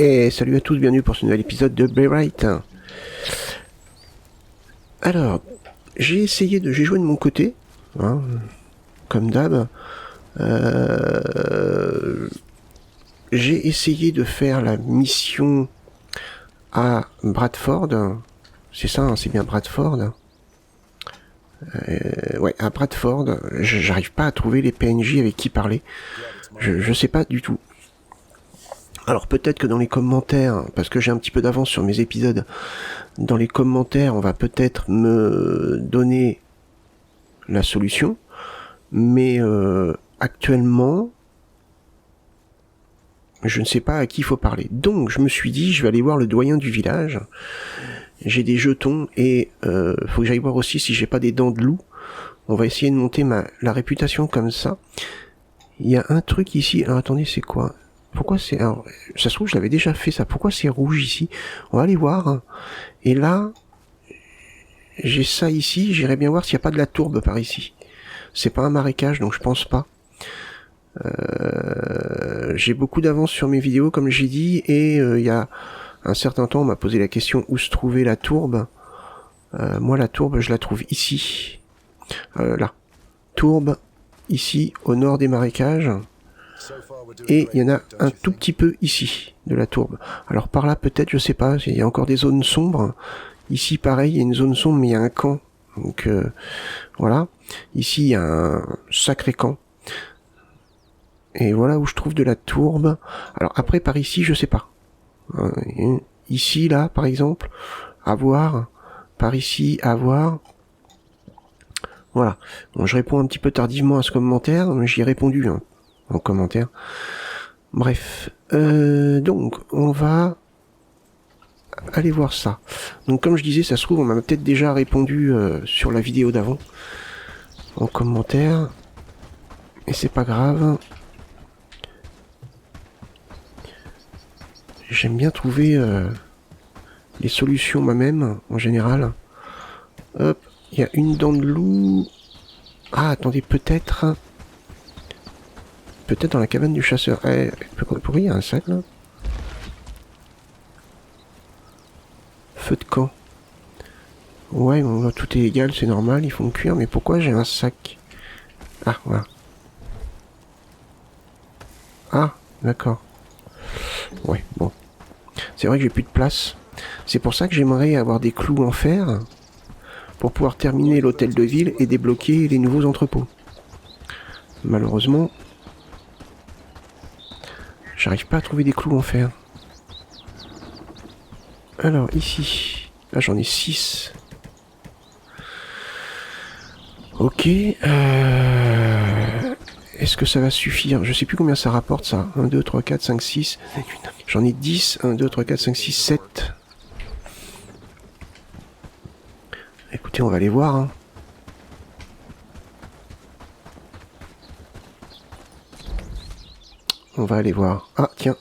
Et salut à tous, bienvenue pour ce nouvel épisode de Braywright. Alors, j'ai joué de mon côté, hein, comme d'hab. J'ai essayé de faire la mission à Bradford. C'est ça, hein, c'est bien Bradford. Ouais, à Bradford. J'arrive pas à trouver les PNJ avec qui parler. Je sais pas du tout. Alors peut-être que dans les commentaires, parce que j'ai un petit peu d'avance sur mes épisodes, dans les commentaires on va peut-être me donner la solution, mais actuellement je ne sais pas à qui il faut parler. Donc je me suis dit je vais aller voir le doyen du village, j'ai des jetons et faut que j'aille voir aussi si j'ai pas des dents de loup. On va essayer de monter la réputation comme ça. Il y a un truc ici, alors attendez c'est quoi ? Pourquoi c'est... Alors, ça se trouve, je l'avais déjà fait, ça. Pourquoi c'est rouge ici ? On va aller voir. Et là, j'ai ça ici. J'irai bien voir s'il n'y a pas de la tourbe par ici. C'est pas un marécage, donc je pense pas. J'ai beaucoup d'avance sur mes vidéos, comme j'ai dit. Et il y a un certain temps, on m'a posé la question où se trouvait la tourbe. Moi, la tourbe, je la trouve ici. Là. Tourbe, ici, au nord des marécages. Et il y en a un tout petit peu ici, de la tourbe. Alors par là, peut-être, je sais pas, il y a encore des zones sombres. Ici, pareil, il y a une zone sombre, mais il y a un camp. Donc, voilà. Ici, il y a un sacré camp. Et voilà où je trouve de la tourbe. Alors après, par ici, je sais pas. Ici, là, par exemple, à voir. Par ici, à voir. Voilà. Bon, je réponds un petit peu tardivement à ce commentaire, mais j'y ai répondu, hein, en commentaire. Bref, donc on va aller voir ça. Donc comme je disais, ça se trouve, on m'a peut-être déjà répondu sur la vidéo d'avant, en commentaire, et c'est pas grave. J'aime bien trouver les solutions moi-même, en général. Hop, il y a une dent de loup. Ah, attendez, peut-être dans la cabane du chasseur. Pourquoi il y a un sac là ? Feu de camp. Ouais, bon, tout est égal, c'est normal, ils font cuire, mais pourquoi j'ai un sac ? Ah, voilà. Ah, d'accord. Ouais, bon. C'est vrai que j'ai plus de place. C'est pour ça que j'aimerais avoir des clous en fer pour pouvoir terminer l'hôtel de ville et débloquer les nouveaux entrepôts. Malheureusement, j'arrive pas à trouver des clous en fer. Alors, ici. Là, j'en ai 6. Ok. Est-ce que ça va suffire ? Je sais plus combien ça rapporte, ça. 1, 2, 3, 4, 5, 6. J'en ai 10. 1, 2, 3, 4, 5, 6, 7. Écoutez, on va aller voir, hein. On va aller voir. Ah, tiens.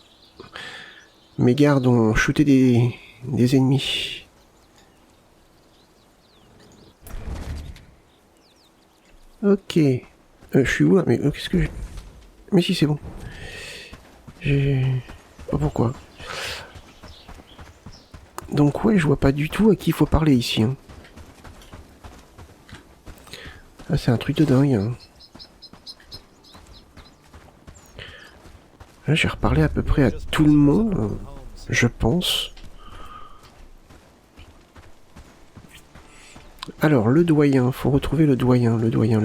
Mes gardes ont shooté des ennemis. Ok. Je suis où là ? Mais qu'est-ce que j'ai... Mais si, c'est bon. J'ai... Pas pourquoi. Donc ouais, je vois pas du tout à qui il faut parler ici, hein. Ah, c'est un truc de dingue, hein. Là, j'ai reparlé à peu près à tout le monde, je pense. Alors, le doyen, faut retrouver le doyen. Le doyen.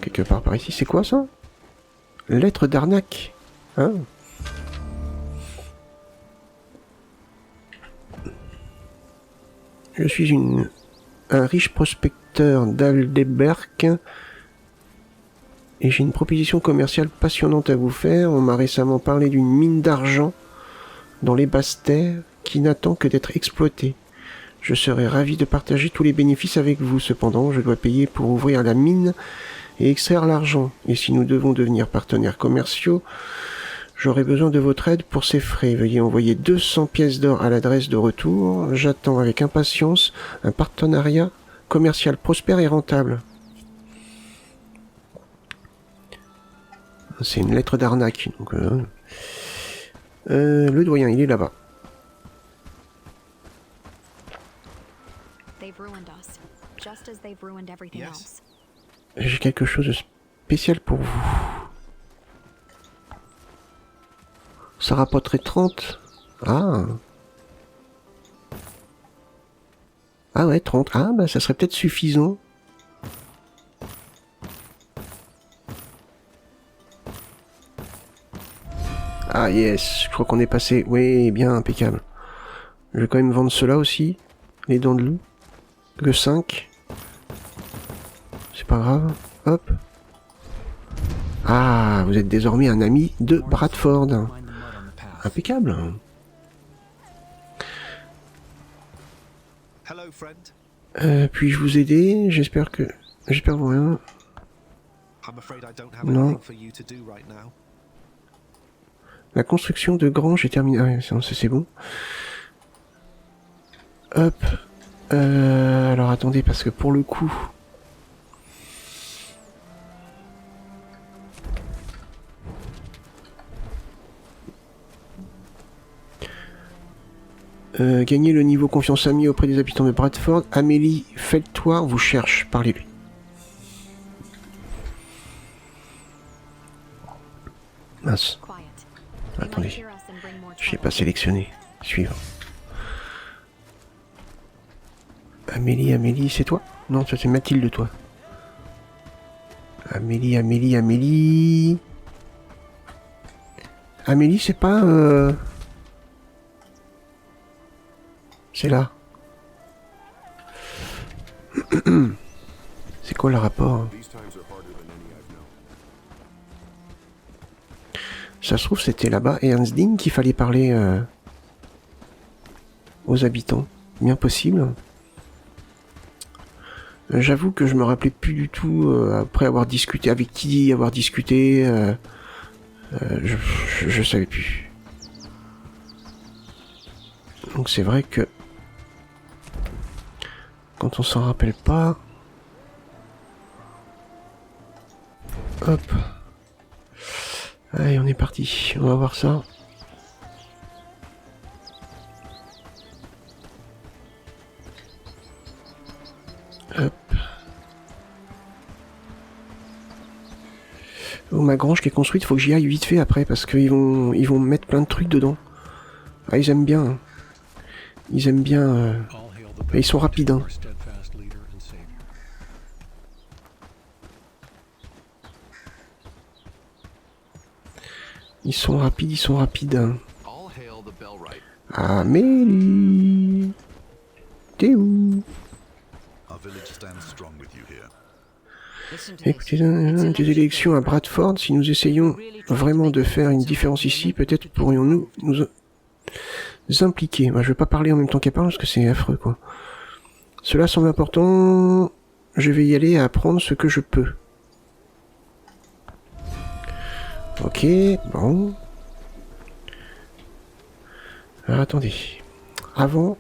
Quelque part par ici, c'est quoi ça ? Lettre d'arnaque. Hein ? Je suis un riche prospecteur d'Aldeberk et j'ai une proposition commerciale passionnante à vous faire. On m'a récemment parlé d'une mine d'argent dans les basses terres qui n'attend que d'être exploitée. Je serais ravi de partager tous les bénéfices avec vous. Cependant, je dois payer pour ouvrir la mine et extraire l'argent. Et si nous devons devenir partenaires commerciaux, j'aurai besoin de votre aide pour ces frais. Veuillez envoyer 200 pièces d'or à l'adresse de retour. J'attends avec impatience un partenariat commercial prospère et rentable. C'est une lettre d'arnaque. Donc, Le doyen, il est là-bas. J'ai quelque chose de spécial pour vous. Ça rapporterait 30. Ah. Ah ouais, 30. Ah bah ça serait peut-être suffisant. Ah yes, je crois qu'on est passé. Oui, bien, impeccable. Je vais quand même vendre cela aussi. Les dents de loup. Que 5. C'est pas grave. Hop. Ah, vous êtes désormais un ami de Bradford. Impeccable. Puis-je vous aider? J'espère vous rien. Non. La construction de grange est terminée. Ah ouais, c'est bon. Hop. Alors attendez, parce que pour le coup... gagner le niveau confiance amie auprès des habitants de Bradford. Amélie Feltoir vous cherche. Parlez-lui. Mince. Attendez. Je n'ai pas sélectionné. Suivant. Amélie, c'est toi? Non, ça c'est Mathilde, toi. Amélie. Amélie, c'est pas... C'est là. C'est quoi le rapport? Ça se trouve, c'était là-bas, et Hansding qu'il fallait parler aux habitants. Bien possible. J'avoue que je me rappelais plus du tout, après avoir discuté avec qui, je savais plus. Donc c'est vrai que quand on s'en rappelle pas... Hop. Allez, on est parti. On va voir ça. Hop. Oh, ma grange qui est construite, faut que j'y aille vite fait après, parce qu'ils vont me mettre plein de trucs dedans. Ah, ils aiment bien. Hein. Ils aiment bien... Ils sont rapides. Hein. Ils sont rapides. Hein. Amélie, t'es où? Écoutez, des élections à Bradford, si nous essayons vraiment de faire une différence ici, peut-être pourrions-nous nous impliquer. Moi, je vais pas parler en même temps qu'elle parle parce que c'est affreux, quoi. Cela semble important. Je vais y aller à apprendre ce que je peux. Ok, bon. Alors, attendez. Avant,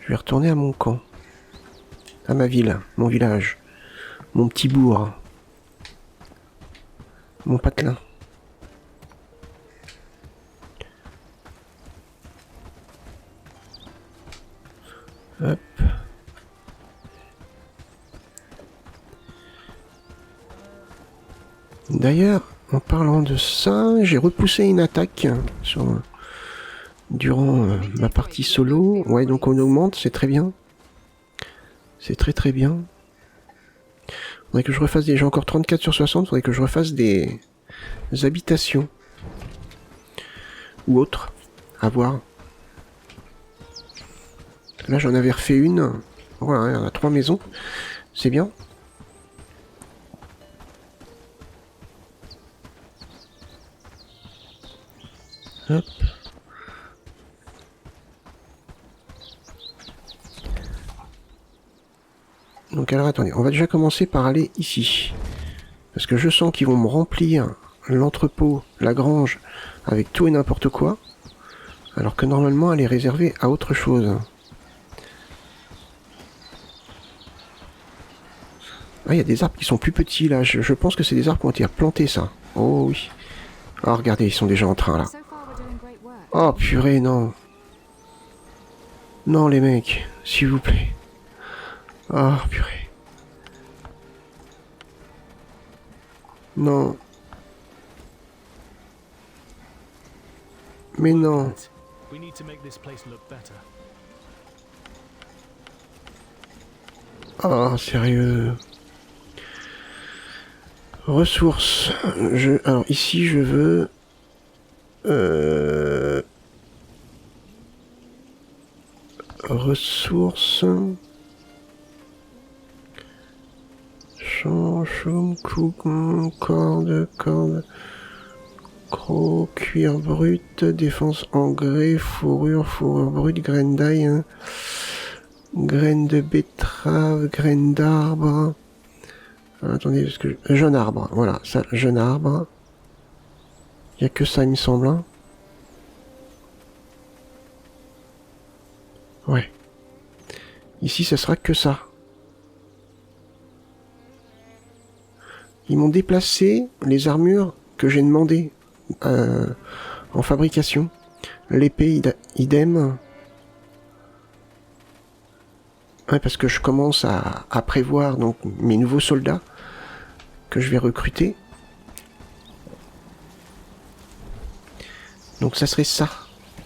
je vais retourner à mon camp. À ma ville, mon village. Mon petit bourg. Mon patelin. Hop. D'ailleurs, en parlant de ça, j'ai repoussé une attaque durant ma partie solo. Ouais, donc on augmente, c'est très bien. C'est très bien. Faudrait que je refasse des... J'ai encore 34 sur 60, faudrait que je refasse des habitations. Ou autres. À voir. Là, j'en avais refait une. Voilà, il y en a 3 maisons. C'est bien. Hop. Donc alors attendez, on va déjà commencer par aller ici. Parce que je sens qu'ils vont me remplir l'entrepôt, la grange, avec tout et n'importe quoi. Alors que normalement elle est réservée à autre chose. Ah, il y a des arbres qui sont plus petits là, je pense que c'est des arbres qui ont été replantés ça. Oh oui. Oh, regardez, ils sont déjà en train, là. So far we're doing great work. Oh, purée, non. Non, les mecs, s'il vous plaît. Oh, purée. Non. Mais non. We need to make this place look better. Oh, sérieux. Ressources. Alors ici, je veux... Ressources. Chaume, coupe, corde. Croc, cuir brut, défense engrais, fourrure brute, graines d'ail, hein. Graines de betterave, graines d'arbre. Attendez, parce que jeune arbre, voilà, ça, jeune arbre. Il y a que ça, il me semble. Hein. Ouais. Ici, ça sera que ça. Ils m'ont déplacé les armures que j'ai demandées en fabrication. L'épée, idem. Ouais, parce que je commence à prévoir donc mes nouveaux soldats que je vais recruter. Donc ça serait ça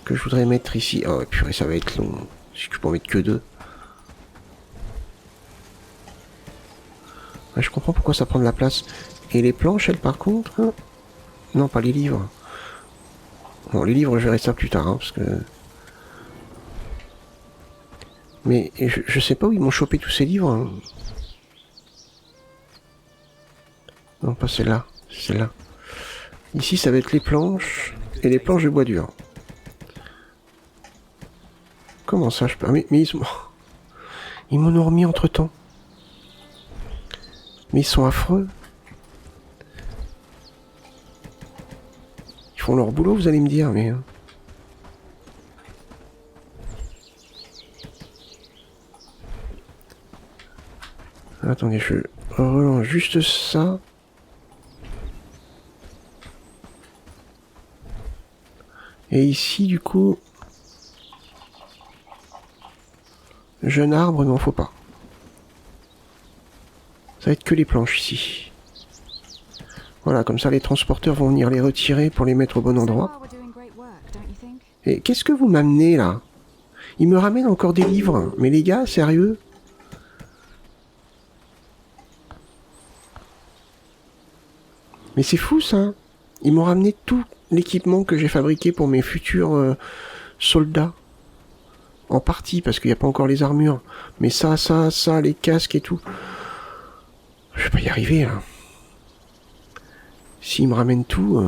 que je voudrais mettre ici. Oh purée, ça va être long. Si je peux en mettre que 2. Ouais, je comprends pourquoi ça prend de la place. Et les planches, elles, par contre... Hein, non, pas les livres. Bon, les livres, je verrai ça plus tard, hein, parce que... Mais je sais pas où ils m'ont chopé tous ces livres. Hein. Non, pas celle-là. Celle-là. Ici, ça va être les planches et les planches de bois dur. Comment ça, je peux... Mais ils m'en ont remis entre-temps. Mais ils sont affreux. Ils font leur boulot, vous allez me dire, mais... Attendez, je relance juste ça. Et ici, du coup... Jeune arbre, non, faut pas. Ça va être que les planches ici. Voilà, comme ça les transporteurs vont venir les retirer pour les mettre au bon endroit. Et qu'est-ce que vous m'amenez là? Ils me ramènent encore des livres. Mais les gars, sérieux? Mais c'est fou ça. Ils m'ont ramené tout l'équipement que j'ai fabriqué pour mes futurs soldats. En partie, parce qu'il n'y a pas encore les armures. Mais ça, les casques et tout. Je vais pas y arriver là. S'ils me ramènent tout...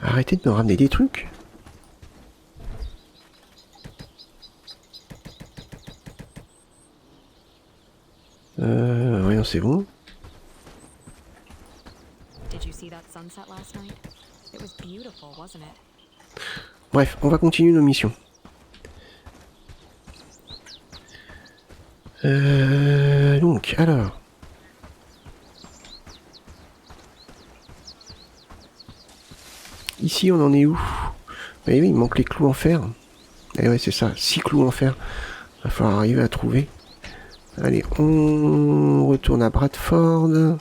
Arrêtez de me ramener des trucs. Rien, c'est bon. Bref, on va continuer nos missions. Donc, alors... Ici, on en est où? Eh oui, il manque les clous en fer. Eh ouais, c'est ça, 6 clous en fer. Va falloir arriver à trouver. Allez, on retourne à Bradford.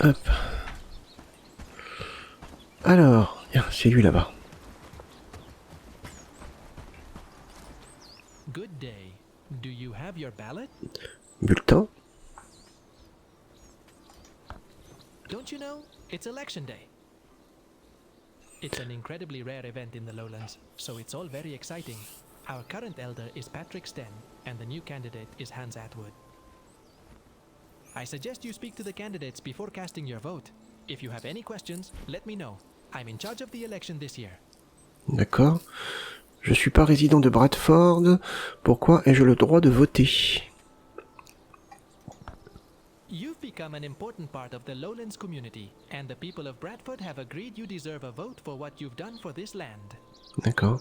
Hop. Alors, c'est lui là-bas. Good day. Do you have your ballot? Bulletin. Don't you know? It's election day. It's an incredibly rare event in the lowlands, so it's all very exciting. Our current elder is Patrick Sten, and the new candidate is Hans Atwood. I suggest you speak to the candidates before casting your vote. If you have any questions, let me know. I'm in charge of the election this year. D'accord. Je suis pas résident de Bradford. Pourquoi ai-je le droit de voter? You've become an important part of the Lowlands community, and the people of Bradford have agreed you deserve a vote for what you've done for this land. D'accord.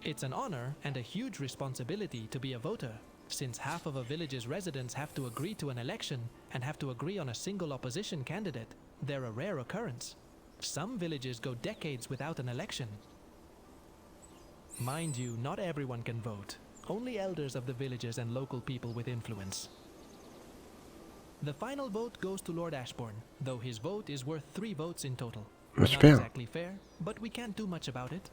It's an honor and a huge responsibility to be a voter, since half of a village's residents have to agree to an election and have to agree on a single opposition candidate. They're a rare occurrence. Some villages go decades without an election. Mind you, not everyone can vote. Only elders of the villages and local people with influence. The final vote goes to Lord Ashbourne, though his vote is worth 3 votes in total. Not Super. exactly fair, but we can't do much about it.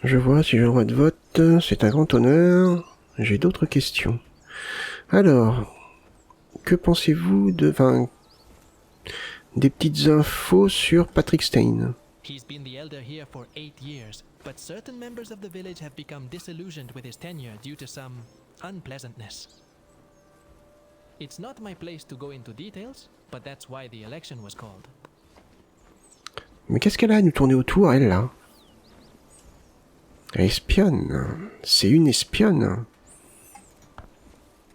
Je vois, si j'ai le droit de vote, c'est un grand honneur. J'ai d'autres questions. Alors, que pensez-vous de... Enfin, des petites infos sur Patrick Stein. He's been the elder here for 8 years, but certain members of the village have become disillusioned with his tenure due to some unpleasantness. It's not my place to go into details, but that's why the election was called. Mais qu'est-ce qu'elle a à nous tourner autour, elle, là? Elle espionne. C'est une espionne.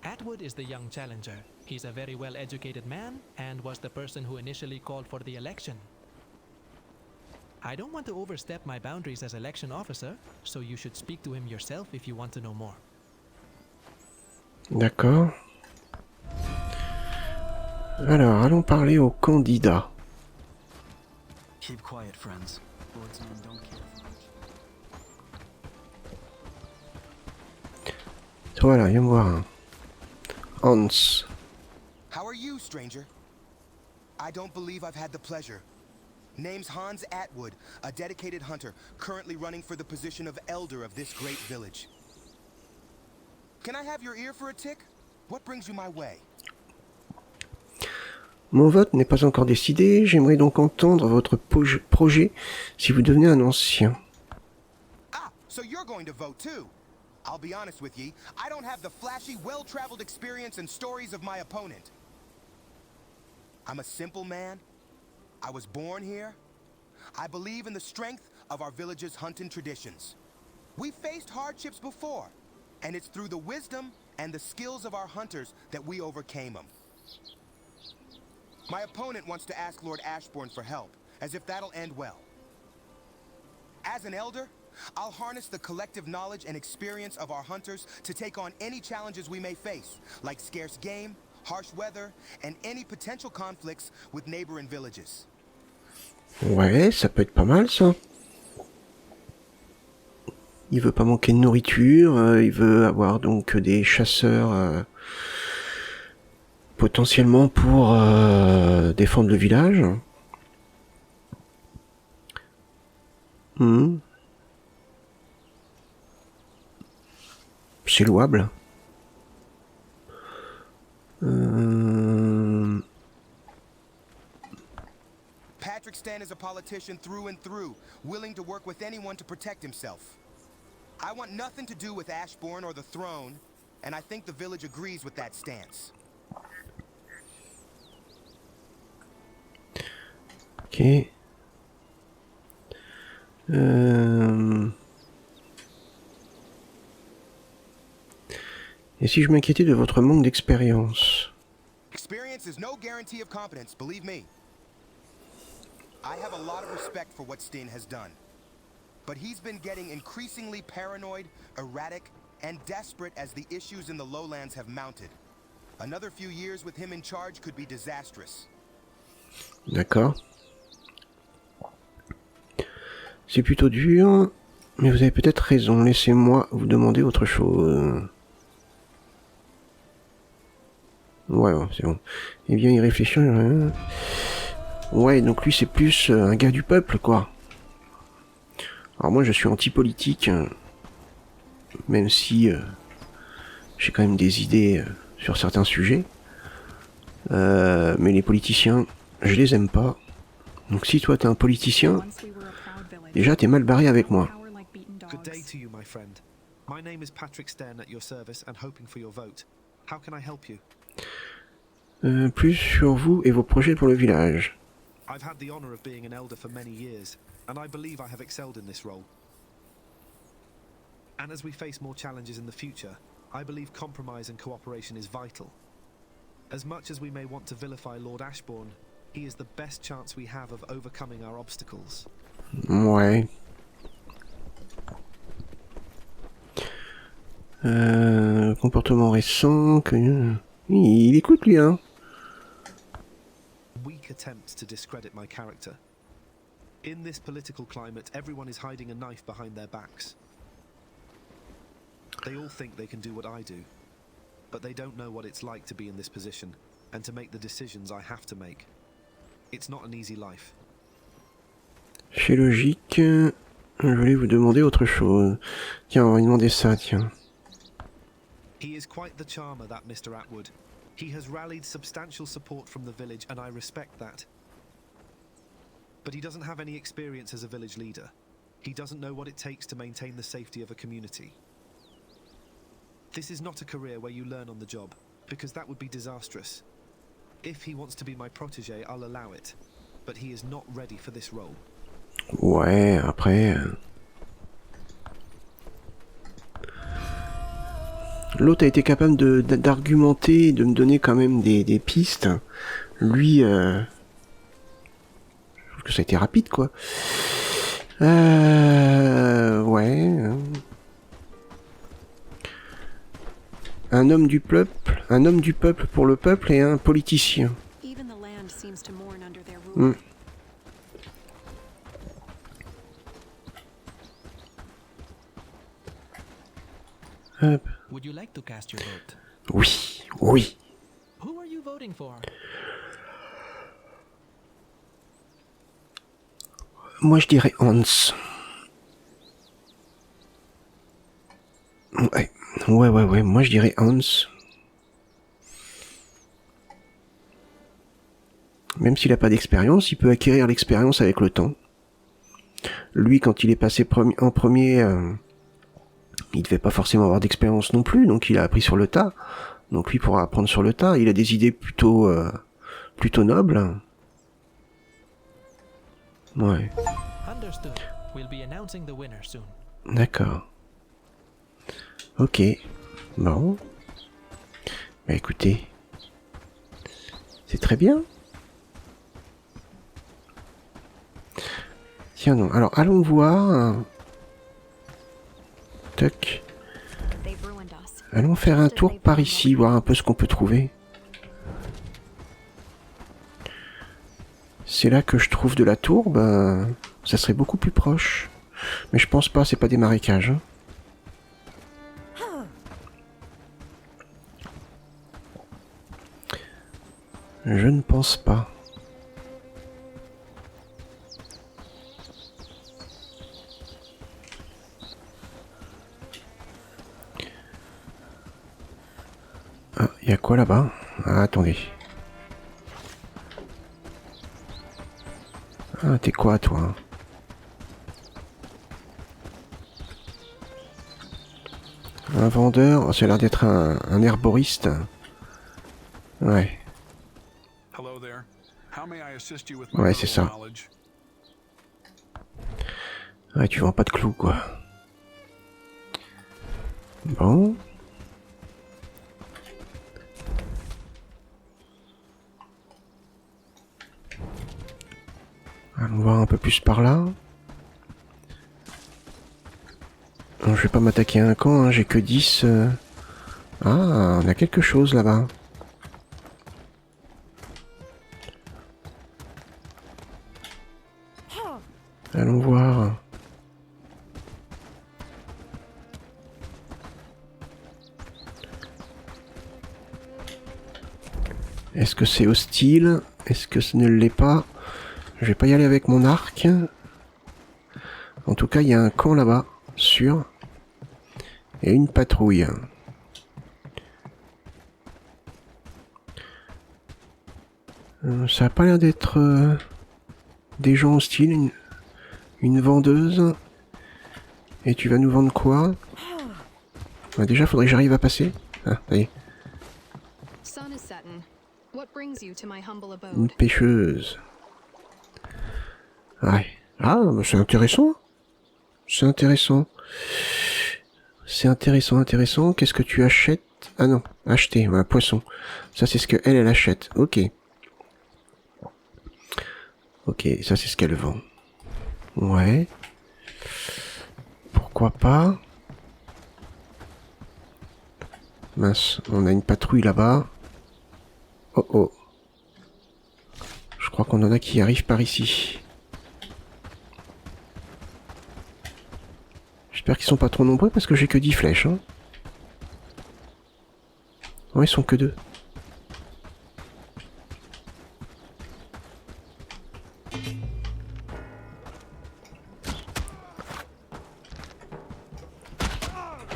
Atwood is the young challenger. He's a very well-educated man and was the person who initially called for the election. I don't want to overstep my boundaries as election officer, so you should speak to him yourself if you want to know more. D'accord. Alors, allons parler aux candidats. Keep quiet, friends. Swordsmen don't care for much. Voilà, viens me voir un. Hans. How are you, stranger? I don't believe I've had the pleasure. Name's Hans Atwood, a dedicated hunter, currently running for the position of elder of this great village. Can I have your ear for a tick? What brings you my way? Mon vote n'est pas encore décidé, j'aimerais donc entendre votre projet si vous devenez un ancien. Ah, so you're going to vote too. I'll be honest with ye, I don't have the flashy, well-traveled experience and stories of my opponent. I'm a simple man. I was born here. I believe in the strength of our village's hunting traditions. We've faced hardships before, and it's through the wisdom and the skills of our hunters that we overcame them. My opponent wants to ask Lord Ashbourne for help, as if that'll end well. As an elder, I'll harness the collective knowledge and experience of our hunters to take on any challenges we may face, like scarce game, harsh weather, and any potential conflicts with neighboring villages. Ouais, ça peut être pas mal, ça. Il veut pas manquer de nourriture, il veut avoir donc des chasseurs potentiellement pour défendre le village. C'est louable. Patrick Stan is a politician through and through, willing to work with anyone to protect himself. I want nothing to do with Ashbourne or the throne, and I think the village agrees with that stance. Ok. Et si je m'inquiétais de votre manque d'expérience? Experience is no guarantee of competence, believe me. I have a lot of respect for what Stin has done. But he's been getting increasingly paranoid, erratic, and desperate as the issues in the lowlands have mounted. Another few years with him in charge could be disastrous. D'accord. C'est plutôt dur, mais vous avez peut-être raison. Laissez-moi vous demander autre chose. Ouais, c'est bon. Eh bien, il réfléchit. Ouais, donc lui, c'est plus un gars du peuple, quoi. Alors moi, je suis anti-politique, même si j'ai quand même des idées sur certains sujets. Mais les politiciens, je les aime pas. Donc si toi, t'es un politicien, déjà, t'es mal barré avec moi. Good day to you, my friend. My name is Patrick Stern at your service and hoping for your vote. How can I help you? Plus sur vous et vos projets pour le village. I've had the honor of being an elder for many years, and I believe I have excelled in this role. And as we face more challenges in the future, I believe compromise and cooperation is vital. As much as we may want to vilify Lord Ashbourne, he is the best chance we have of overcoming our obstacles. Ouais. Comportement récent. Il écoute lui, hein. Weak attempts to discredit my character. In this political climate, everyone is hiding a knife behind their backs. They all think they can do what I do, but they don't know what it's like to be in this position and to make the decisions I have to make. It's not an easy life. Chez Logique, je voulais vous demander autre chose. Tiens, on va lui demander ça, tiens. He is quite the charmer, that Mr. Atwood. He has rallied substantial support from the village, and I respect that. But he doesn't have any experience as a village leader. He doesn't know what it takes to maintain the safety of a community. This is not a career where you learn on the job, because that would be disastrous. If he wants to be my protégé, I'll allow it. But he is not ready for this role. Ouais, après... L'autre a été capable d'argumenter, de me donner quand même des pistes. Lui, je trouve que ça a été rapide, quoi. Ouais. Un homme du peuple pour le peuple et un politicien. Hop. Would you like to cast your vote? Oui, oui. Who are you voting for? Moi je dirais Hans. Ouais, moi je dirais Hans. Même s'il n'a pas d'expérience, il peut acquérir l'expérience avec le temps. Lui, quand il est passé en premier, il devait pas forcément avoir d'expérience non plus, donc il a appris sur le tas. Donc lui pourra apprendre sur le tas. Il a des idées plutôt nobles. Ouais. Understood. We'll be announcing the winner soon. D'accord. Ok. Bon. Bah écoutez. C'est très bien. Tiens donc. Alors allons voir. Toc. Allons faire un tour par ici, voir un peu ce qu'on peut trouver. C'est là que je trouve de la tourbe. Ça serait beaucoup plus proche. Mais je pense pas, c'est pas des marécages. Hein. Je ne pense pas. Ah, y a quoi là-bas? Ah, attendez. Ah, t'es quoi, toi? Un vendeur? Ça a l'air d'être un herboriste. Ouais. Ouais, c'est ça. Ouais, tu vends pas de clous, quoi. Bon. Allons voir un peu plus par là. Non, je vais pas m'attaquer à un camp, hein, j'ai que 10. Ah, on a quelque chose là-bas. Allons voir. Est-ce que c'est hostile? Est-ce que ce ne l'est pas? Je vais pas y aller avec mon arc. En tout cas, il y a un camp là-bas, sûr. Et une patrouille. Ça a pas l'air d'être des gens hostiles. Une vendeuse. Et tu vas nous vendre quoi? Déjà, faudrait que j'arrive à passer. Ah, ça y est. brings you to my humble Une abode? pêcheuse. Ouais. Ah, bah c'est intéressant. C'est intéressant. C'est intéressant, intéressant. Qu'est-ce que tu achètes? Ah non, acheter, un poisson. Ça c'est ce que elle achète. Ok. Ok, ça c'est ce qu'elle vend. Ouais. Pourquoi pas? Mince, on a une patrouille là-bas. Oh oh. Je crois qu'on en a qui arrivent par ici. J'espère qu'ils sont pas trop nombreux parce que j'ai que 10 flèches. Hein. Non, ils sont que 2.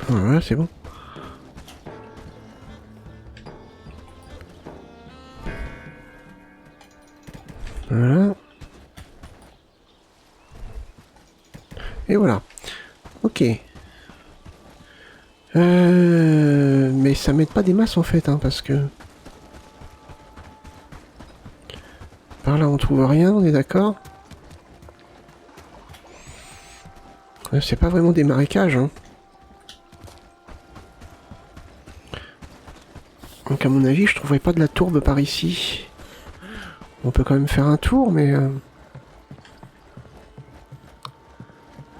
Voilà, c'est bon. Voilà. Et voilà. Ok. Mais ça m'aide pas des masses en fait, hein, parce que... Par là on trouve rien, on est d'accord? C'est pas vraiment des marécages, hein. Donc à mon avis, je trouverai pas de la tourbe par ici. On peut quand même faire un tour, mais...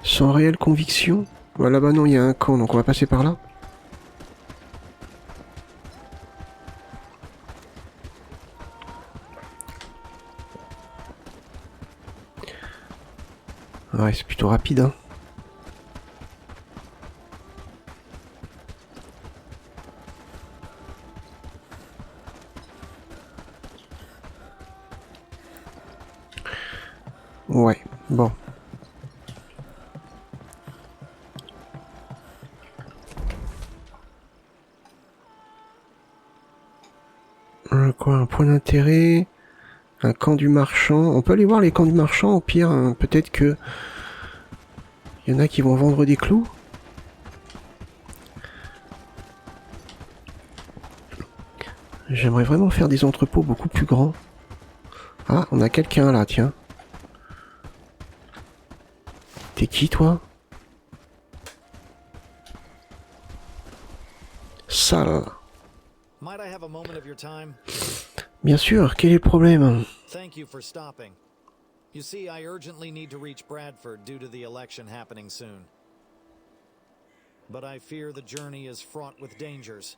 sans réelle conviction. Voilà, là-bas non, il y a un camp, donc on va passer par là. Ouais, c'est plutôt rapide, hein. Ouais, bon. Quoi, un point d'intérêt, un camp du marchand. On peut aller voir les camps du marchand, au pire, hein, peut-être que... Il y en a qui vont vendre des clous. J'aimerais vraiment faire des entrepôts beaucoup plus grands. Ah, on a quelqu'un là, tiens. T'es qui, toi? Sale. Might I have a moment of your time? Bien sûr, quel est le problème? Thank you for stopping. You see, I urgently need to reach Bradford due to the election happening soon. But I fear the journey is fraught with dangers.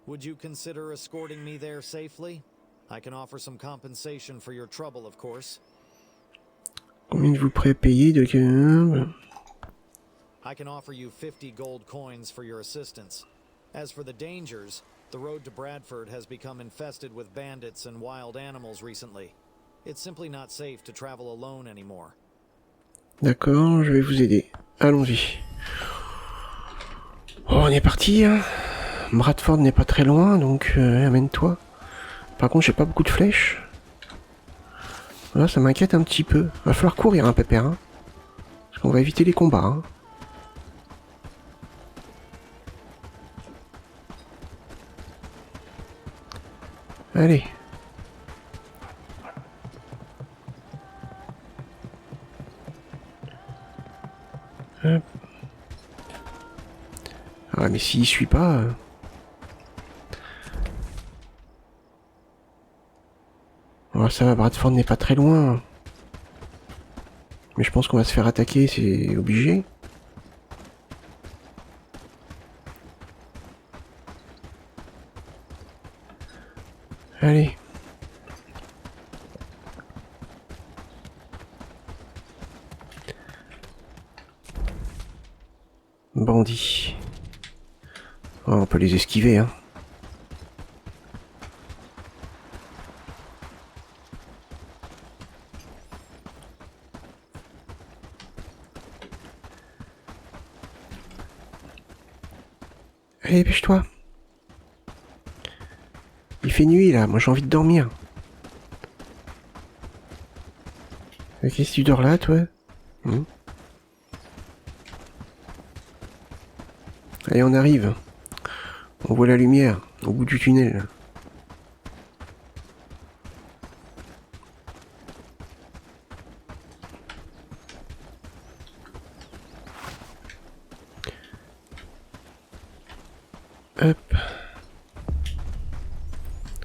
Would you consider escorting me there safely? I can offer some compensation for your trouble, of course. Combien vous prépayez de... I can offer you 50 gold coins for your assistance. As for the dangers, the road to Bradford has become infested with bandits and wild animals recently. It's simply not safe to travel alone anymore. D'accord, je vais vous aider. Allons-y. Oh, on est parti, hein. Bradford n'est pas très loin, donc amène-toi. Par contre, j'ai pas beaucoup de flèches. Voilà, ça m'inquiète un petit peu. Va falloir courir, hein, pépère. Hein. Parce qu'on va éviter les combats. Hein. Allez. Hop. Ah, mais s'il suit pas... Oh, ça va, Bradford n'est pas très loin. Mais je pense qu'on va se faire attaquer, c'est obligé. Allez. Bandits. Oh, on peut les esquiver, hein. Allez, dépêche-toi. Il fait nuit, là. Moi, j'ai envie de dormir. Qu'est-ce que tu dors là, toi? Allez, on arrive. On voit la lumière au bout du tunnel.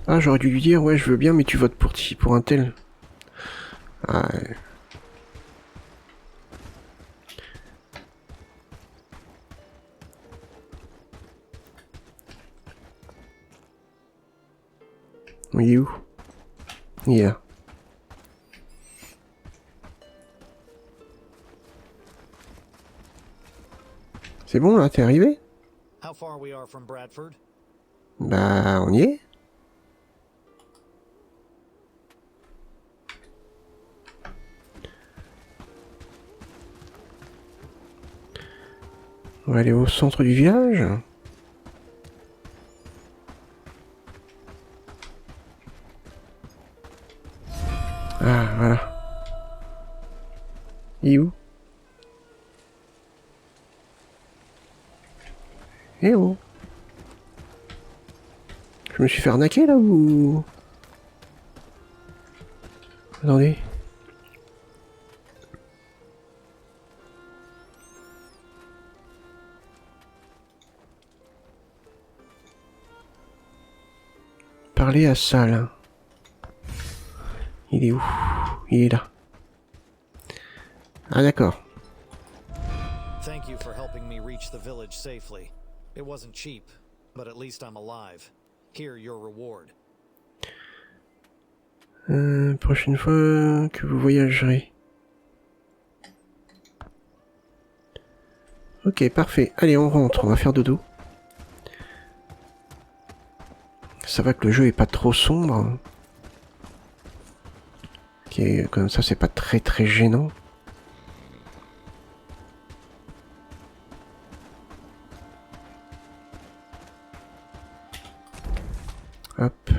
Ah, j'aurais dû lui dire, ouais, je veux bien, mais tu votes pour un tel. Ah, ouais. Il est où? Il est là. C'est bon, là, t'es arrivé? How far we are from Bradford? Bah, on y est. On va aller au centre du village. Ah, voilà. Il est où? Eh oh. Je me suis fait arnaquer, là, ou... Attendez. Parler à Sal. Il est où? Il est là. Ah d'accord. Thank you for helping me reach the village safely. It wasn't cheap, but at least I'm alive. Here, your reward. Prochaine fois que vous voyagerez. Ok, parfait. Allez, on rentre, on va faire dodo. Ça va que le jeu est pas trop sombre. Ok, comme ça c'est pas très très gênant. Hop.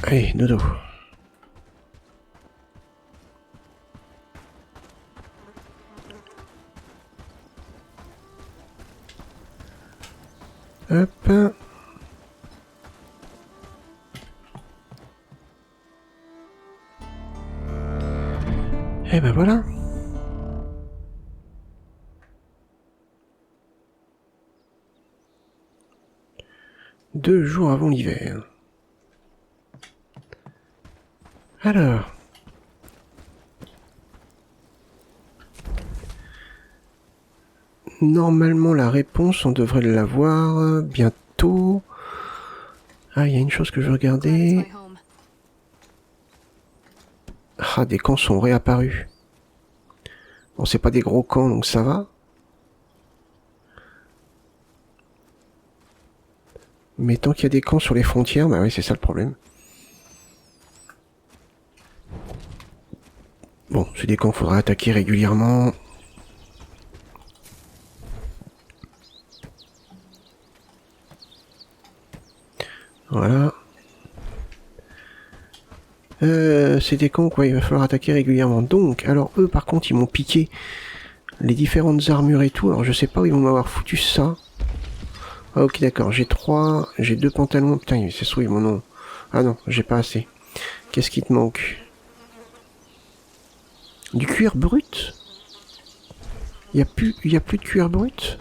Allez, dodo. Hop. Et ben voilà. Deux jours avant l'hiver. Alors. Normalement la réponse, on devrait l'avoir bientôt. Ah, il y a une chose que je veux regarder. Ah, des camps sont réapparus. Bon, c'est pas des gros camps, donc ça va. Mais tant qu'il y a des camps sur les frontières, bah oui, c'est ça le problème. Bon, c'est des camps qu'il faudra attaquer régulièrement. Voilà. C'est des camps quoi, il va falloir attaquer régulièrement. Donc, alors eux par contre ils m'ont piqué les différentes armures et tout. Alors je sais pas où ils vont m'avoir foutu ça. Ah ok d'accord, j'ai 3, j'ai 2 pantalons. Putain, c'est sûr ils m'en ont... Ah non, j'ai pas assez. Qu'est-ce qui te manque? Du cuir brut? Y a plus de cuir brut?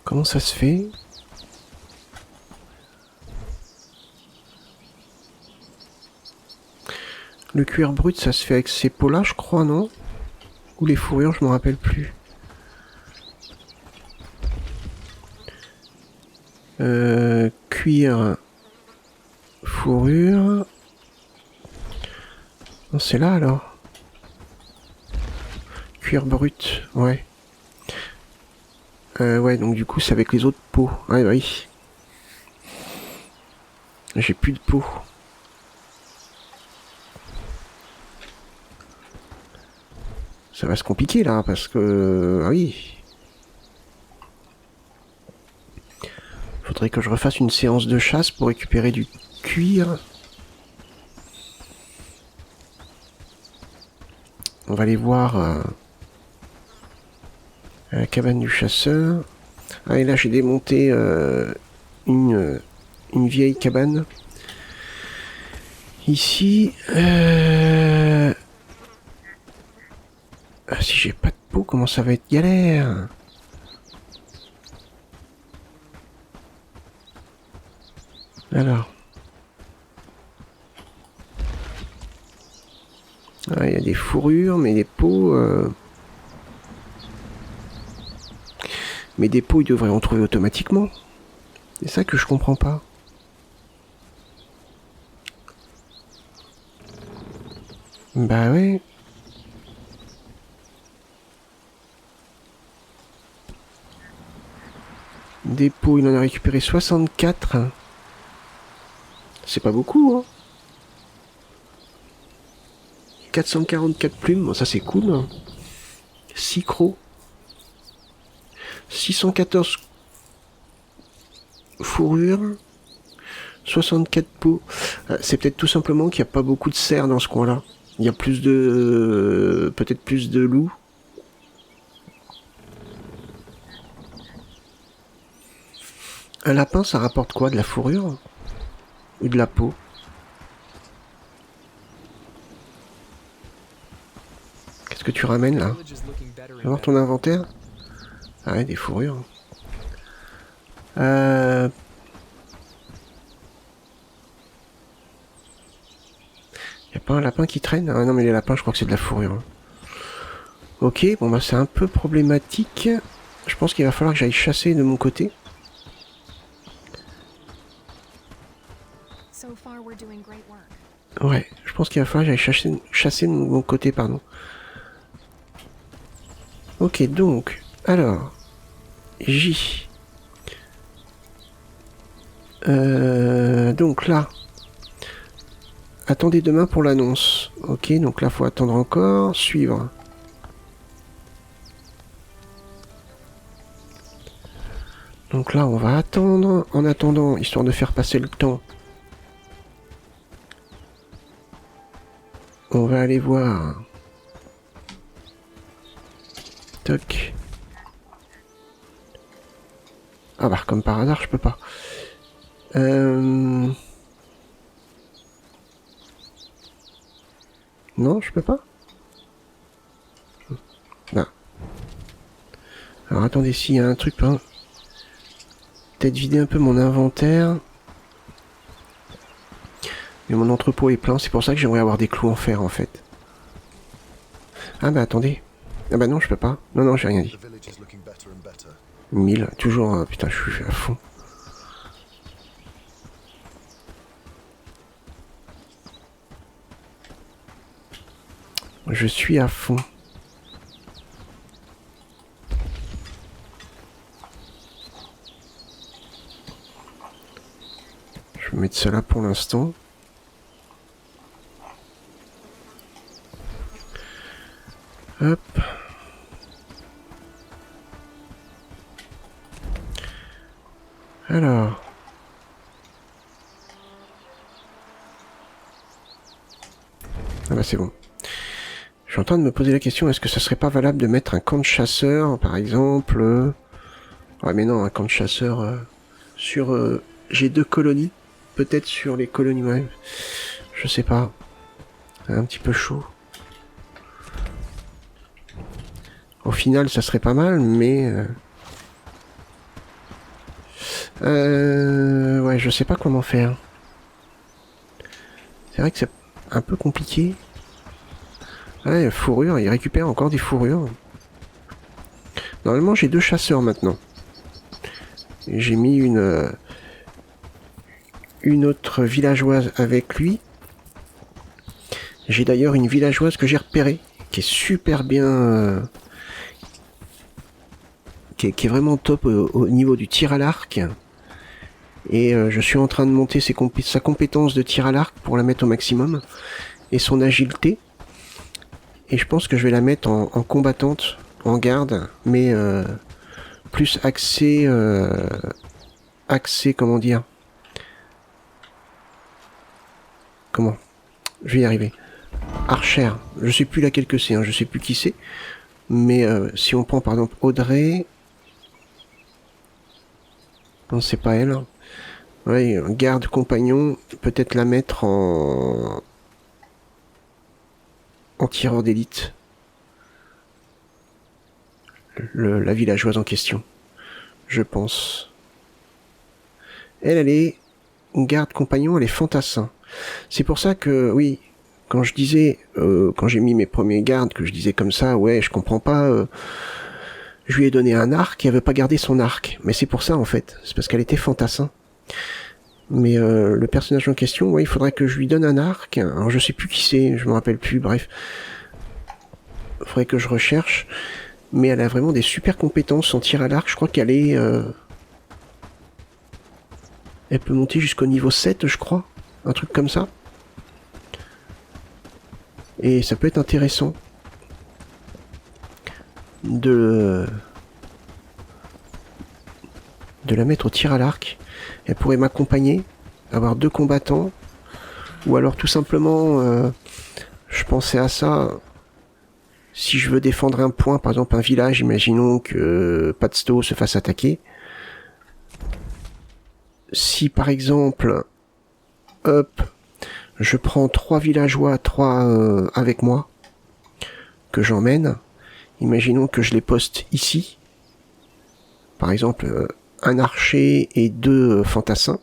Comment ça se fait? Le cuir brut, ça se fait avec ces peaux-là, je crois, non? Ou les fourrures, je me rappelle plus. Cuir, fourrure. Non, c'est là alors. Cuir brut, ouais. Ouais, donc du coup, c'est avec les autres peaux. Ouais, bah oui. J'ai plus de peau. Ça va se compliquer là, parce que... Ah oui. Faudrait que je refasse une séance de chasse pour récupérer du cuir. On va aller voir à la cabane du chasseur. Ah et là j'ai démonté une vieille cabane. Ici... si j'ai pas de peau, comment ça va être galère? Alors. Ah, il y a des fourrures, mais des peaux... Mais des peaux, ils devraient en trouver automatiquement. C'est ça que je comprends pas. Bah ouais. Des peaux, il en a récupéré 64. C'est pas beaucoup, hein. 444 plumes, bon, ça c'est cool. Hein. 6 crocs. 614 fourrures. 64 peaux. C'est peut-être tout simplement qu'il n'y a pas beaucoup de cerfs dans ce coin-là. Il y a plus de... peut-être plus de loups. Un lapin, ça rapporte quoi? De la fourrure? Ou de la peau? Qu'est-ce que tu ramènes là? Fais voir ton inventaire. Ah ouais, des fourrures. Y a pas un lapin qui traîne? Ah non, mais les lapins, je crois que c'est de la fourrure. Hein. Ok, bon bah c'est un peu problématique. Je pense qu'il va falloir que j'aille chasser de mon côté. Ouais, je pense qu'il va falloir que j'aille chasser de mon côté, pardon. Ok, donc, alors, J. Donc là, attendez demain pour l'annonce. Ok, donc là, faut attendre encore, suivre. Donc là, on va attendre. En attendant, histoire de faire passer le temps, on va aller voir. Toc. Ah bah, comme par hasard, je peux pas. Non, je peux pas. Non. Alors attendez, s'il y a un truc, hein. Peut-être vider un peu mon inventaire. Mais mon entrepôt est plein, c'est pour ça que j'aimerais avoir des clous en fer en fait. Ah bah attendez. Ah bah non, je peux pas. Non, non, j'ai rien dit. 1000, toujours, putain, je suis à fond. Je suis à fond. Je vais mettre cela pour l'instant. Hop. Alors. Ah bah c'est bon. Je suis en train de me poser la question, est-ce que ça serait pas valable de mettre un camp de chasseurs, par exemple Ouais mais non, un camp de chasseurs sur... j'ai 2 colonies. Peut-être sur les colonies, ouais. Je sais pas. C'est un petit peu chaud. Au final, ça serait pas mal, mais... ouais, je sais pas comment faire. C'est vrai que c'est un peu compliqué. Ouais, fourrure, il récupère encore des fourrures. Normalement, j'ai 2 chasseurs maintenant. J'ai mis une autre villageoise avec lui. J'ai d'ailleurs une villageoise que j'ai repérée, qui est super bien... qui est vraiment top au niveau du tir à l'arc. Et je suis en train de monter sa compétence de tir à l'arc pour la mettre au maximum. Et son agilité. Et je pense que je vais la mettre en combattante, en garde, mais plus axée... comment dire... Comment? Je vais y arriver. Archère. Je sais plus laquelle que c'est, hein, je sais plus qui c'est. Mais si on prend par exemple Audrey... Non, c'est pas elle. Ouais, garde compagnon, peut-être la mettre en tireur d'élite. la villageoise en question. Je pense. Elle est garde compagnon, elle est fantassin. C'est pour ça que, oui, quand je disais, quand j'ai mis mes premiers gardes, que je disais comme ça, ouais, je comprends pas, je lui ai donné un arc et elle veut pas garder son arc. Mais c'est pour ça, en fait. C'est parce qu'elle était fantassin. Mais le personnage en question, ouais, il faudrait que je lui donne un arc. Alors je sais plus qui c'est, je me rappelle plus, bref. Il faudrait que je recherche. Mais elle a vraiment des super compétences en tir à l'arc. Je crois qu'elle est... Elle peut monter jusqu'au niveau 7, je crois. Un truc comme ça. Et ça peut être intéressant de la mettre au tir à l'arc. Elle pourrait m'accompagner, avoir 2 combattants, ou alors tout simplement, je pensais à ça, si je veux défendre un point, par exemple un village, imaginons que Padstow se fasse attaquer. Si par exemple, hop, je prends 3 villageois, 3 avec moi, que j'emmène, imaginons que je les poste ici, par exemple un archer et 2 fantassins.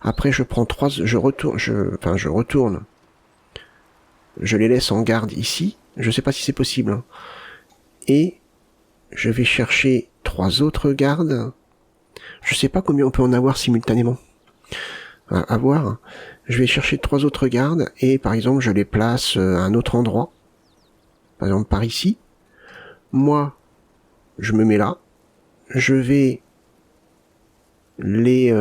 Après je prends 3, je retourne, je les laisse en garde ici, je sais pas si c'est possible, hein. Et je vais chercher 3 autres gardes. Je sais pas combien on peut en avoir simultanément. À voir. Je vais chercher 3 autres gardes et par exemple je les place à un autre endroit. Par exemple par ici. Moi, je me mets là. Je vais les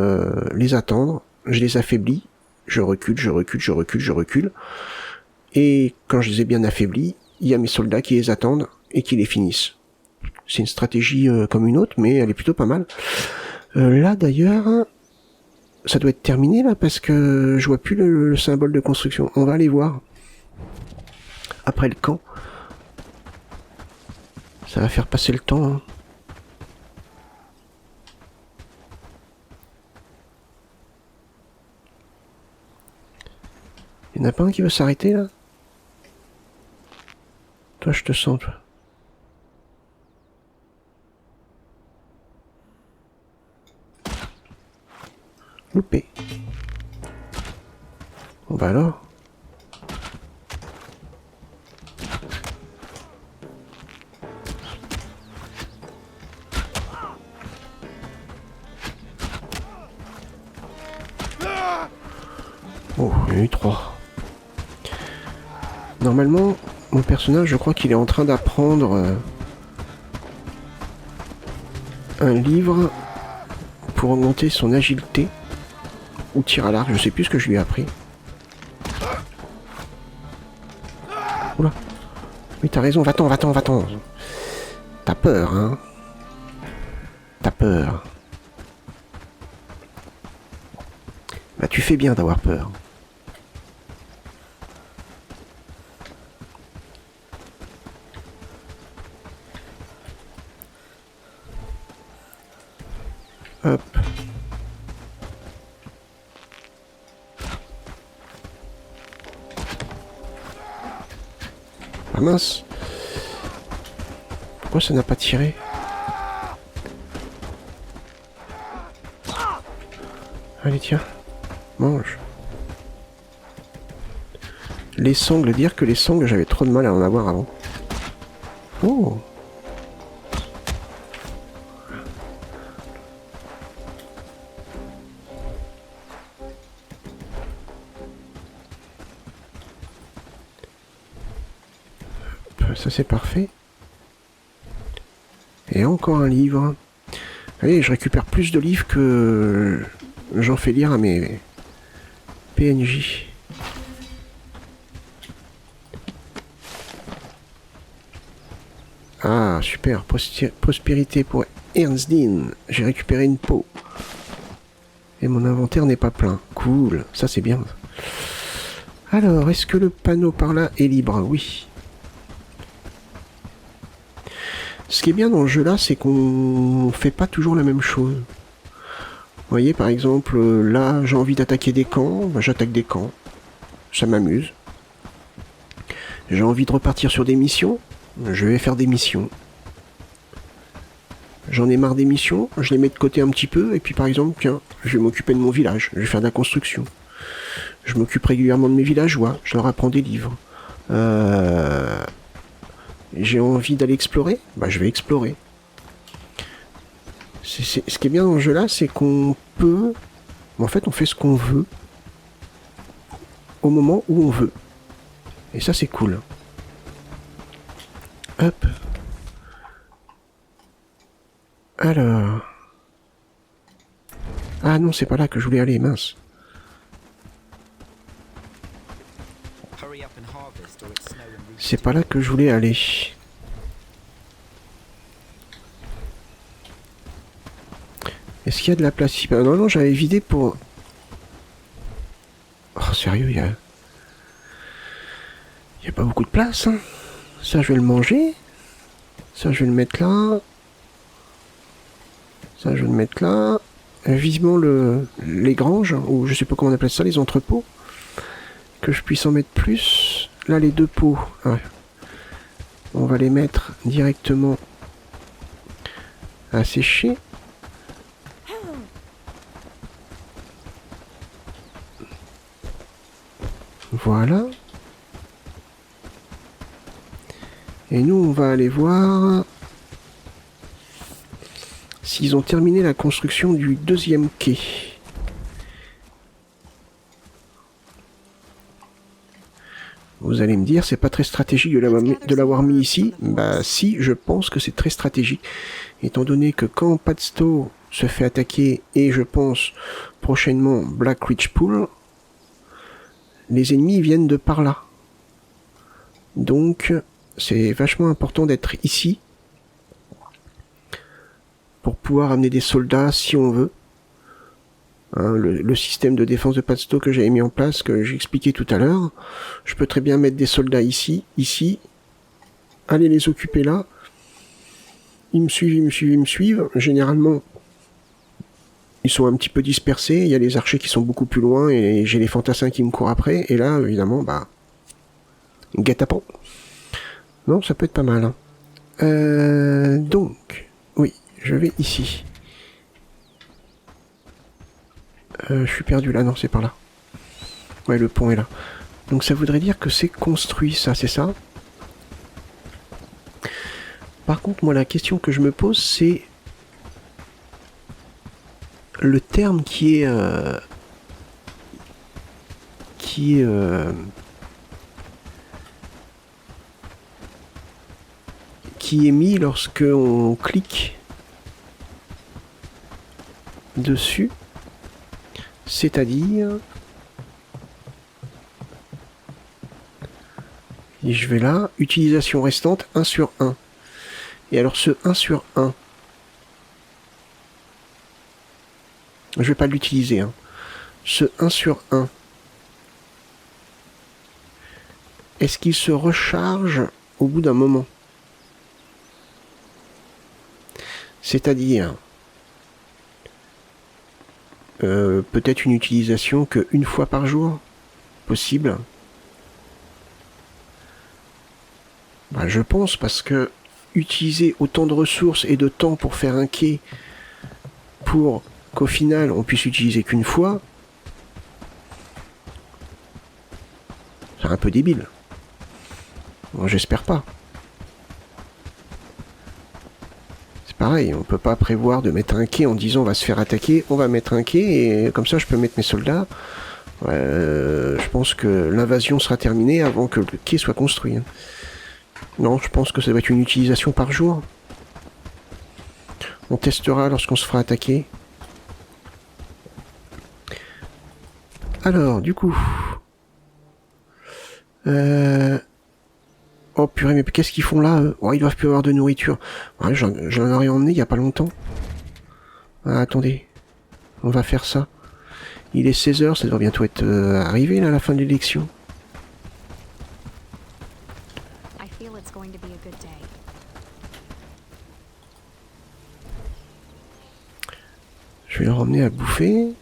attendre. Je les affaiblis. Je recule. Et quand je les ai bien affaiblis, il y a mes soldats qui les attendent et qui les finissent. C'est une stratégie comme une autre, mais elle est plutôt pas mal. Là d'ailleurs, ça doit être terminé là parce que je vois plus le symbole de construction. On va aller voir. Après le camp. Ça va faire passer le temps, hein. Il y en a pas un qui veut s'arrêter là? Toi je te sens toi. Loupé. Bon bah alors. Oh, il y en a eu 3. Normalement, mon personnage, je crois qu'il est en train d'apprendre un livre pour augmenter son agilité. Ou tir à l'arc, je sais plus ce que je lui ai appris. Oula. Oui, t'as raison, va-t'en. T'as peur, hein. T'as peur. Bah tu fais bien d'avoir peur. Hop. Ah mince. Pourquoi ça n'a pas tiré? Allez tiens. Mange. Les sangles, dire que les sangles, j'avais trop de mal à en avoir avant. Oh. Ça c'est parfait. Et encore un livre. Allez, je récupère plus de livres que j'en fais lire à mes PNJ. Ah, super. Prospérité pour Ernstine. J'ai récupéré une peau. Et mon inventaire n'est pas plein. Cool. Ça, c'est bien. Alors, est-ce que le panneau par là est libre? Oui. Ce qui est bien dans le jeu là, c'est qu'on fait pas toujours la même chose. Vous voyez, par exemple, là, j'ai envie d'attaquer des camps, bah, j'attaque des camps. Ça m'amuse. J'ai envie de repartir sur des missions, je vais faire des missions. J'en ai marre des missions, je les mets de côté un petit peu, et puis par exemple, tiens, je vais m'occuper de mon village, je vais faire de la construction. Je m'occupe régulièrement de mes villageois, je leur apprends des livres. J'ai envie d'aller explorer, bah je vais explorer. Ce qui est bien dans le jeu là, c'est qu'on peut... En fait, on fait ce qu'on veut au moment où on veut. Et ça, c'est cool. Hop. Alors... Ah non, c'est pas là que je voulais aller, mince. C'est pas là que je voulais aller. Est-ce qu'il y a de la place ici? Non, non, j'avais vidé pour... Oh, sérieux, il y a pas beaucoup de place, hein. Ça, je vais le manger. Ça, je vais le mettre là. Ça, je vais le mettre là. Vivement les granges, ou je sais pas comment on appelle ça, les entrepôts. Que je puisse en mettre plus. Là, les 2 pots. Ouais. On va les mettre directement à sécher. Voilà. Et nous, on va aller voir s'ils ont terminé la construction du 2e quai. Vous allez me dire, c'est pas très stratégique de l'avoir mis ici. Bah si, je pense que c'est très stratégique. Étant donné que quand Padstow se fait attaquer, et je pense prochainement Black Ridge Pool, les ennemis viennent de par là. Donc, c'est vachement important d'être ici pour pouvoir amener des soldats si on veut. Hein, le système de défense de Padstow que j'avais mis en place, que j'ai expliqué tout à l'heure, je peux très bien mettre des soldats ici, aller les occuper là. Ils me suivent. Généralement, ils sont un petit peu dispersés. Il y a les archers qui sont beaucoup plus loin et j'ai les fantassins qui me courent après. Et là, évidemment, bah, guet-apens. Non, ça peut être pas mal. Hein. Donc, oui, je vais ici. Je suis perdu là, non, c'est par là. Ouais, le pont est là. Donc ça voudrait dire que c'est construit, ça, c'est ça? Par contre, moi, la question que je me pose, c'est le terme qui est mis lorsque on clique dessus, c'est-à-dire, et je vais là, utilisation restante 1 sur 1. Et alors ce 1 sur 1, je vais pas l'utiliser, hein. Ce 1 sur 1, est-ce qu'il se recharge au bout d'un moment? C'est-à-dire, peut-être une utilisation que 1 fois par jour, possible. Bah, je pense, parce que utiliser autant de ressources et de temps pour faire un quai pour qu'au final on puisse utiliser qu'une fois, c'est un peu débile. Bon, j'espère pas. C'est pareil, on peut pas prévoir de mettre un quai en disant on va se faire attaquer, on va mettre un quai et comme ça je peux mettre mes soldats. Je pense que l'invasion sera terminée avant que le quai soit construit. Non, je pense que ça doit être une utilisation par jour. On testera lorsqu'on se fera attaquer. Alors, du coup... Oh purée, mais qu'est-ce qu'ils font là? Oh, ils doivent plus avoir de nourriture. Ouais, j'en aurais emmené il y a pas longtemps. Ah, attendez. On va faire ça. Il est 16h, ça doit bientôt être arrivé là, à la fin de l'élection. Je vais leur emmener à bouffer.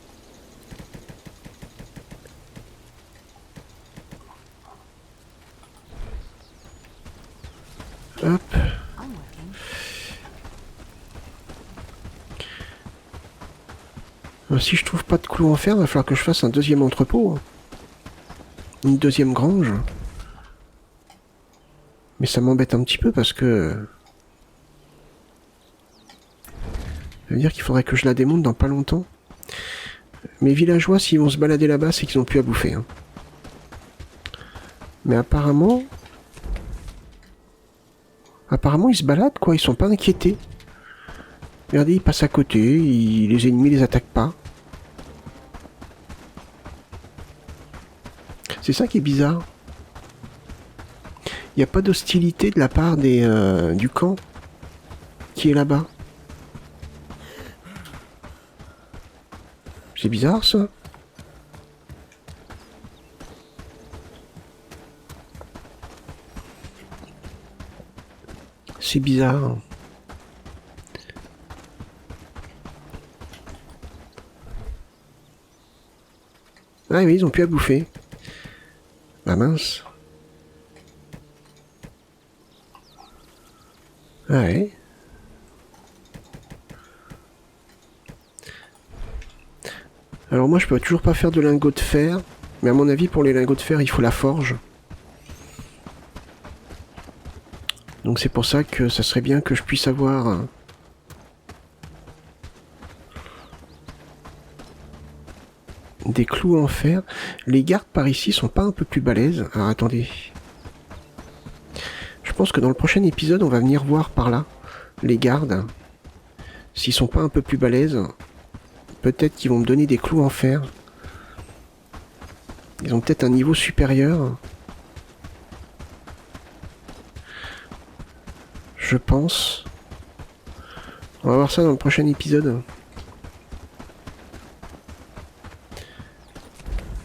Hop. Si je trouve pas de clous en fer, il va falloir que je fasse un deuxième entrepôt. Une deuxième grange. Mais ça m'embête un petit peu parce que... Ça veut dire qu'il faudrait que je la démonte dans pas longtemps. Mes villageois, s'ils vont se balader là-bas, c'est qu'ils ont plus à bouffer. Hein. Mais apparemment... Apparemment, ils se baladent, quoi. Ils sont pas inquiétés. Regardez, ils passent à côté. Les ennemis les attaquent pas. C'est ça qui est bizarre. Il n'y a pas d'hostilité de la part du camp qui est là-bas. C'est bizarre, ça. C'est bizarre. Ah oui, ils ont plus à bouffer. Ah mince. Ah ouais. Alors moi je peux toujours pas faire de lingots de fer. Mais à mon avis pour les lingots de fer il faut la forge. Donc c'est pour ça que ça serait bien que je puisse avoir... des clous en fer. Les gardes par ici sont pas un peu plus balèzes. Alors attendez. Je pense que dans le prochain épisode, on va venir voir par là les gardes. S'ils sont pas un peu plus balèzes, peut-être qu'ils vont me donner des clous en fer. Ils ont peut-être un niveau supérieur. Je pense. On va voir ça dans le prochain épisode.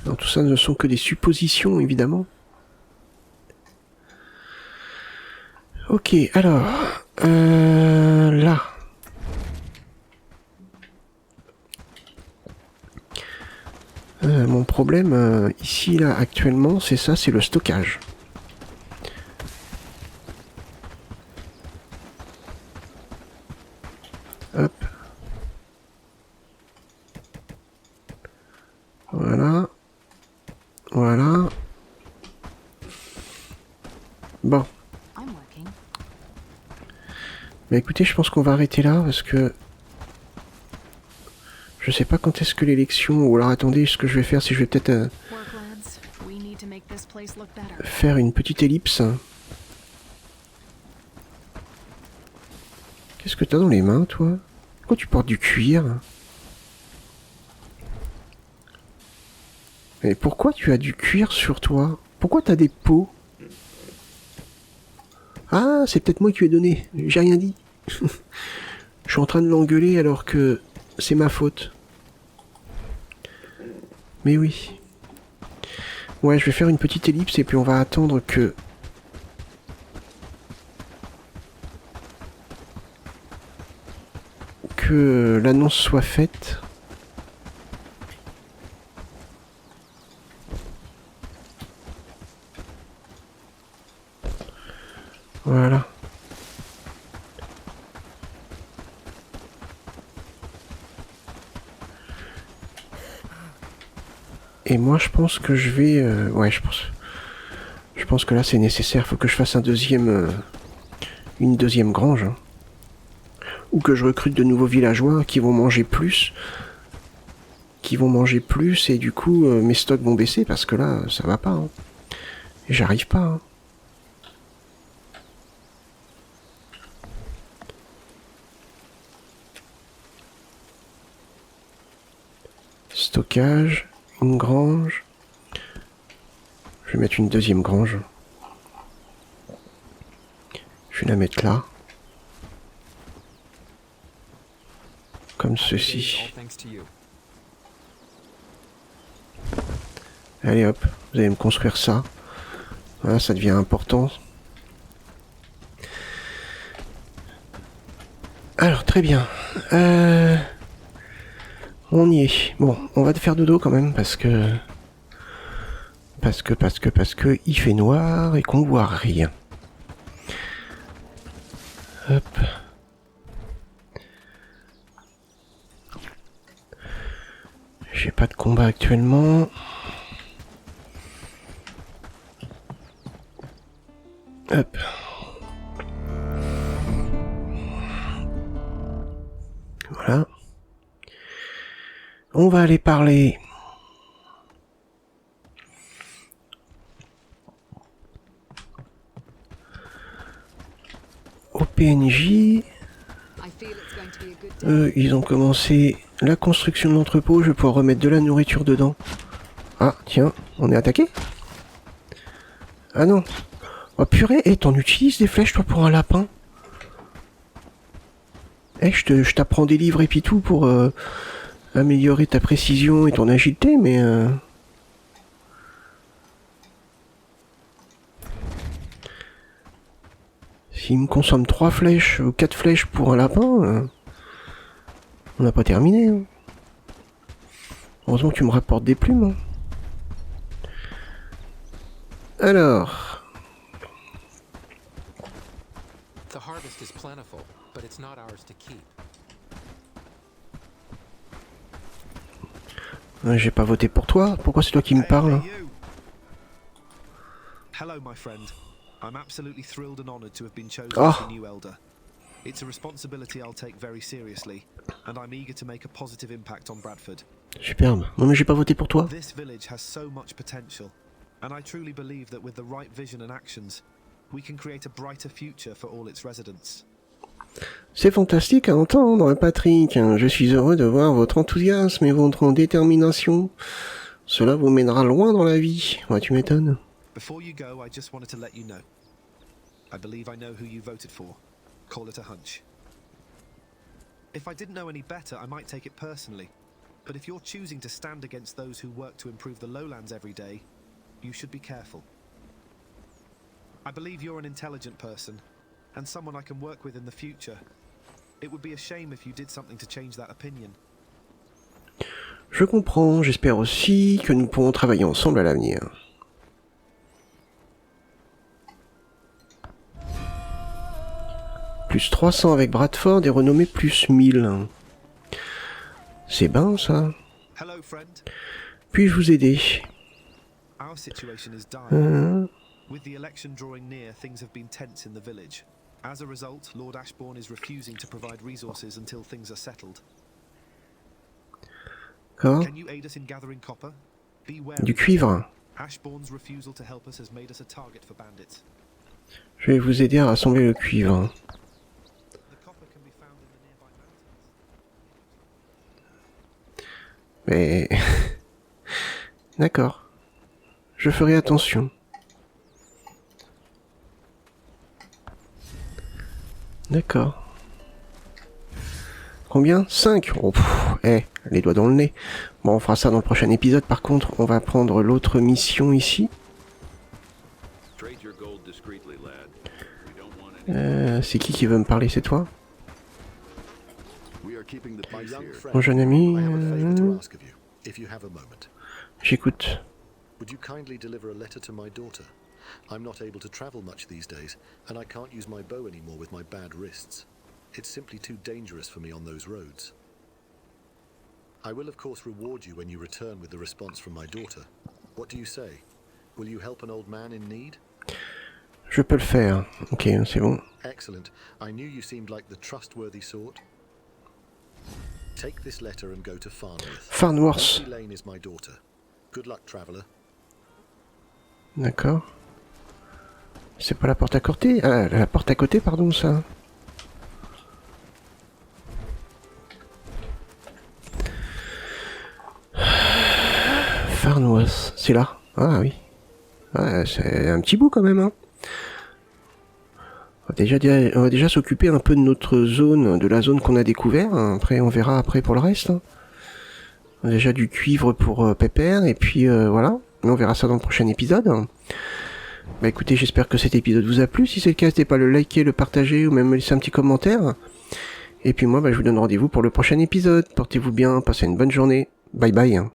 Alors, tout ça ne sont que des suppositions, évidemment. Ok, alors... là... mon problème, ici, là, actuellement, c'est ça, c'est le stockage. Hop. Voilà. Voilà. Bon. Bah écoutez, je pense qu'on va arrêter là, parce que... Je sais pas quand est-ce que l'élection... Ou alors attendez, ce que je vais faire, c'est que je vais peut-être... faire une petite ellipse. Qu'est-ce que t'as dans les mains, toi? Pourquoi tu portes du cuir? Mais pourquoi tu as du cuir sur toi? Pourquoi t'as des peaux? Ah, c'est peut-être moi qui lui ai donné. J'ai rien dit. Je suis en train de l'engueuler alors que c'est ma faute. Mais oui. Ouais, je vais faire une petite ellipse et puis on va attendre que l'annonce soit faite. Voilà. Et moi je pense que je vais... ouais, je pense que là c'est nécessaire. Faut que je fasse un deuxième... une deuxième grange. Hein. Ou que je recrute de nouveaux villageois qui vont manger plus. Et du coup mes stocks vont baisser parce que là ça va pas. Hein. Et j'arrive pas. Hein. Stockage, une grange. Je vais mettre une deuxième grange. Je vais la mettre là. Comme ceci. Allez hop, vous allez me construire ça. Voilà, ça devient important. Alors, très bien. On y est. Bon, on va te faire dodo quand même parce que il fait noir et qu'on voit rien. Hop. J'ai pas de combat actuellement. Hop. Voilà. On va aller parler au PNJ. Ils ont commencé la construction de l'entrepôt. Je vais pouvoir remettre de la nourriture dedans. Ah, tiens, on est attaqué? Ah non. Oh purée, et t'en utilises des flèches toi pour un lapin? Eh, je t'apprends des livres et puis tout pour améliorer ta précision et ton agilité, mais... S'il me consomme 3 flèches ou 4 flèches pour un lapin, on n'a pas terminé. Hein. Heureusement que tu me rapportes des plumes. Hein. Alors... The harvest is plentiful, but it's not ours to keep. J'ai pas voté pour toi. Pourquoi c'est toi qui me parles? you. Hello, my friend. I'm absolutely thrilled and honored to have been chosen as the new elder. It's a responsibility I'll take very seriously, and I'm eager to make a positive impact on Bradford. Superbe. Non mais j'ai pas voté pour toi. This village has so much potential, and I truly believe that with the right vision and actions, we can create a brighter future for all its residents. C'est fantastique à entendre, Patrick. Je suis heureux de voir votre enthousiasme et votre détermination. Cela vous mènera loin dans la vie. Ouais, tu m'étonnes. Before you go, I just wanted to let you know. I believe I know who you voted for. Call it a hunch. If I didn't know any better, I might take it personally. But if you're choosing to stand against those who work to improve the lowlands every day, you should be careful. I believe you're an intelligent person, and someone I can work with in the future. It would be a shame if you did something to change that opinion. Je comprends, j'espère aussi que nous pourrons travailler ensemble à l'avenir. Plus 300 avec Bradford et renommé plus 1000. C'est bien ça. Hello, friend. Puis-je vous aider? Our situation is dire. With the election drawing near, things have been tense in the village. As a result, Lord Ashbourne is refusing to provide resources until things are settled. Can you aid us in gathering copper? Be wary. Du cuivre. Ashbourne's refusal to help us has made us a target for bandits. Je vais vous aider à rassembler le cuivre. The copper can be found in the nearby mountains. Mais... D'accord. Je ferai attention. D'accord. Combien? 5. Oh, les doigts dans le nez. Bon, on fera ça dans le prochain épisode. Par contre, on va prendre l'autre mission ici. C'est qui veut me parler? C'est toi? Mon jeune ami... J'écoute. Would you kindly deliver a letter to my daughter? I'm not able to travel much these days, and I can't use my bow anymore with my bad wrists. It's simply too dangerous for me on those roads. I will of course reward you when you return with the response from my daughter. What do you say? Will you help an old man in need? Je peux le faire. Ok, c'est bon. Excellent. I knew you seemed like the trustworthy sort. Take this letter and go to Farnworth. Farnworth. Lucy Lane is my daughter. Good luck, traveler. D'accord. C'est pas la porte à côté? Ah, la porte à côté, pardon, ça. Farnworth, c'est là. Ah oui. Ah, c'est un petit bout quand même, hein. On va déjà s'occuper un peu de notre zone, de la zone qu'on a découvert. Après, on verra après pour le reste. On a déjà du cuivre pour Pépère, et puis voilà. Mais on verra ça dans le prochain épisode. Bah écoutez, j'espère que cet épisode vous a plu. Si c'est le cas, n'hésitez pas à le liker, le partager, ou même me laisser un petit commentaire. Et puis moi, bah, je vous donne rendez-vous pour le prochain épisode. Portez-vous bien, passez une bonne journée. Bye bye.